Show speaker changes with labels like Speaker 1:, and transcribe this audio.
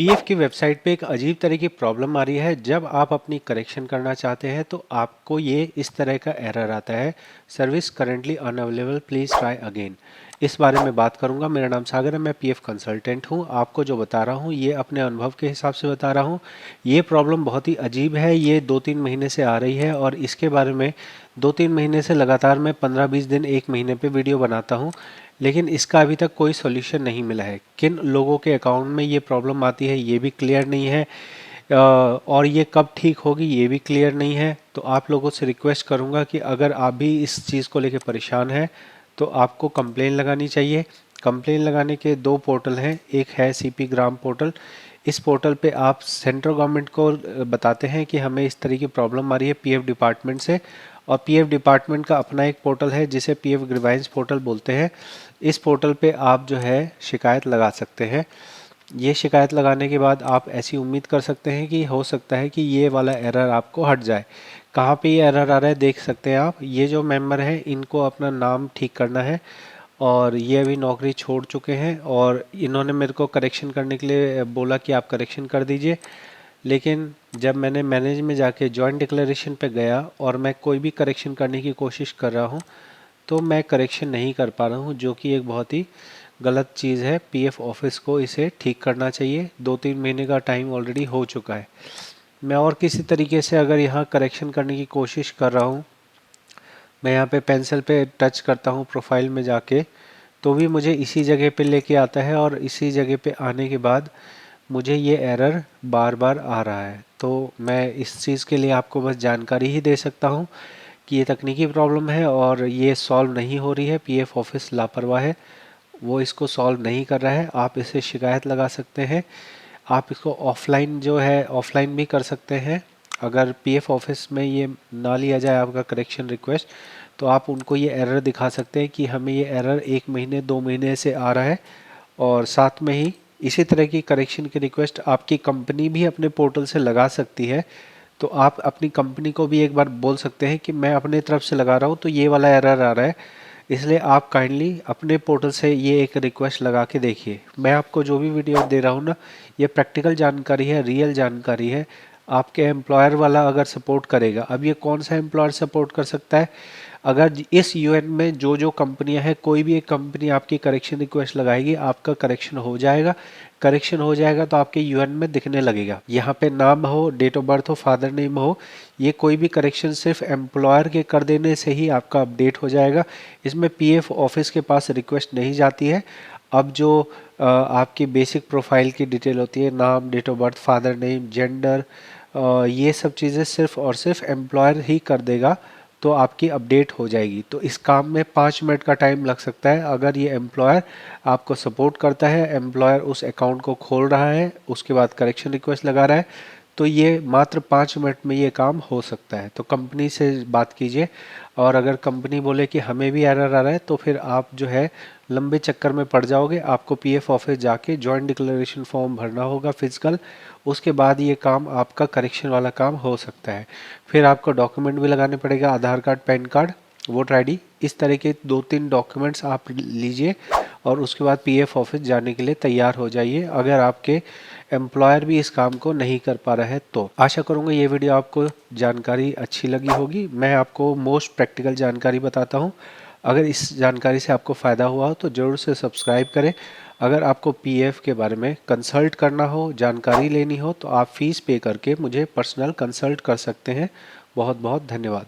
Speaker 1: PF की website पे एक अजीब तरह की प्रॉब्लम आ रही है। जब आप अपनी करेक्शन करना चाहते हैं तो आपको ये इस तरह का एरर आता है, service currently unavailable, please try again. इस बारे में बात करूंगा। मेरा नाम सागर है, मैं पीएफ कंसल्टेंट हूं। आपको जो बता रहा हूं ये अपने अनुभव के हिसाब से बता रहा हूं। ये प्रॉब्लम बहुत ही अजीब है, ये 2-3 महीने से आ रही है और इसके बारे में 2-3 महीने से लगातार मैं 15-20 दिन 1 महीने पे वीडियो बनाता हूँ, लेकिन इसका अभी तक कोई सॉल्यूशन नहीं मिला है। किन लोगों के अकाउंट में ये प्रॉब्लम आती है ये भी क्लियर नहीं है, और ये कब ठीक होगी ये भी क्लियर नहीं है। तो आप लोगों से रिक्वेस्ट करूंगा कि अगर आप भी इस चीज़ को लेकर परेशान हैं तो आपको कंप्लेन लगानी चाहिए। कंप्लेन लगाने के दो पोर्टल हैं, एक है सीपी ग्राम पोर्टल। इस पोर्टल पे आप सेंट्रल गवर्नमेंट को बताते हैं कि हमें इस तरह की प्रॉब्लम आ रही है पीएफ डिपार्टमेंट से, और पीएफ डिपार्टमेंट का अपना एक पोर्टल है जिसे पीएफ ग्रीवांस पोर्टल बोलते हैं। इस पोर्टल पे आप जो है शिकायत लगा सकते हैं। ये शिकायत लगाने के बाद आप ऐसी उम्मीद कर सकते हैं कि हो सकता है कि ये वाला एरर आपको हट जाए। कहाँ पे ये एरर आ रहा है देख सकते हैं आप। ये जो मेंबर हैं इनको अपना नाम ठीक करना है और ये अभी नौकरी छोड़ चुके हैं, और इन्होंने मेरे को करेक्शन करने के लिए बोला कि आप करेक्शन कर दीजिए। लेकिन जब मैंने मैनेज में जाके जॉइंट डिक्लेरेशन पे गया और मैं कोई भी करेक्शन करने की कोशिश कर रहा हूँ तो मैं करेक्शन नहीं कर पा रहा हूँ, जो कि एक बहुत ही गलत चीज़ है। पीएफ ऑफिस को इसे ठीक करना चाहिए। 2-3 महीने का टाइम ऑलरेडी हो चुका है। मैं और किसी तरीके से अगर यहाँ करेक्शन करने की कोशिश कर रहा हूँ, मैं यहाँ पे पेंसिल पे टच करता हूँ प्रोफाइल में जाके, तो भी मुझे इसी जगह पे लेके आता है, और इसी जगह पे आने के बाद मुझे ये एरर बार बार आ रहा है। तो मैं इस चीज़ के लिए आपको बस जानकारी ही दे सकता हूँ कि ये तकनीकी प्रॉब्लम है और ये सॉल्व नहीं हो रही है। पीएफ ऑफिस लापरवाह है, वो इसको सॉल्व नहीं कर रहा है। आप इसे शिकायत लगा सकते हैं। आप इसको ऑफलाइन जो है ऑफलाइन भी कर सकते हैं। अगर पीएफ ऑफिस में ये ना लिया जाए आपका करेक्शन रिक्वेस्ट, तो आप उनको ये एरर दिखा सकते हैं कि हमें ये एरर 1 महीने 2 महीने से आ रहा है। और साथ में ही इसी तरह की करेक्शन की रिक्वेस्ट आपकी कंपनी भी अपने पोर्टल से लगा सकती है। तो आप अपनी कंपनी को भी एक बार बोल सकते हैं कि मैं अपने तरफ से लगा रहा हूँ तो ये वाला एरर आ रहा है, इसलिए आप काइंडली अपने पोर्टल से ये एक रिक्वेस्ट लगा के देखिए। मैं आपको जो भी वीडियो दे रहा हूँ ना, ये प्रैक्टिकल जानकारी है, रियल जानकारी है। आपके एम्प्लॉयर वाला अगर सपोर्ट करेगा, अब ये कौन सा एम्प्लॉयर सपोर्ट कर सकता है? अगर इस यूएन में जो जो कंपनियां हैं, कोई भी एक कंपनी आपकी करेक्शन रिक्वेस्ट लगाएगी, आपका करेक्शन हो जाएगा। करेक्शन हो जाएगा तो आपके यूएन में दिखने लगेगा, यहाँ पे नाम हो, डेट ऑफ बर्थ हो, फादर नेम हो। ये कोई भी करेक्शन सिर्फ एम्प्लॉयर के कर देने से ही आपका अपडेट हो जाएगा। इसमें पीएफ ऑफिस के पास रिक्वेस्ट नहीं जाती है। अब जो आपकी बेसिक प्रोफाइल की डिटेल होती है, नाम, date of birth, father name, gender, ये सब चीज़ें सिर्फ और सिर्फ एम्प्लॉयर ही कर देगा, तो आपकी अपडेट हो जाएगी। तो इस काम में 5 मिनट का टाइम लग सकता है। अगर ये एम्प्लॉयर आपको सपोर्ट करता है, एम्प्लॉयर उस अकाउंट को खोल रहा है, उसके बाद करेक्शन रिक्वेस्ट लगा रहा है, तो ये मात्र 5 मिनट में ये काम हो सकता है। तो कंपनी से बात कीजिए, और अगर कंपनी बोले कि हमें भी एरर आ रहा है तो फिर आप जो है लंबे चक्कर में पड़ जाओगे। आपको पीएफ ऑफिस जाके जॉइंट डिक्लेरेशन फॉर्म भरना होगा फिजिकल, उसके बाद ये काम आपका करेक्शन वाला काम हो सकता है। फिर आपको डॉक्यूमेंट भी लगाने पड़ेगा, Aadhaar card, PAN card, voter ID, इस तरह के 2-3 डॉक्यूमेंट्स आप लीजिए और उसके बाद पीएफ ऑफिस जाने के लिए तैयार हो जाइए। अगर आपके एम्प्लॉयर भी इस काम को नहीं कर पा रहा है तो आशा करूँगा ये वीडियो आपको जानकारी अच्छी लगी होगी। मैं आपको मोस्ट प्रैक्टिकल जानकारी बताता हूँ। अगर इस जानकारी से आपको फ़ायदा हुआ हो तो ज़रूर से सब्सक्राइब करें। अगर आपको पीएफ के बारे में कंसल्ट करना हो, जानकारी लेनी हो, तो आप फीस पे करके मुझे पर्सनल कंसल्ट कर सकते हैं। बहुत बहुत धन्यवाद।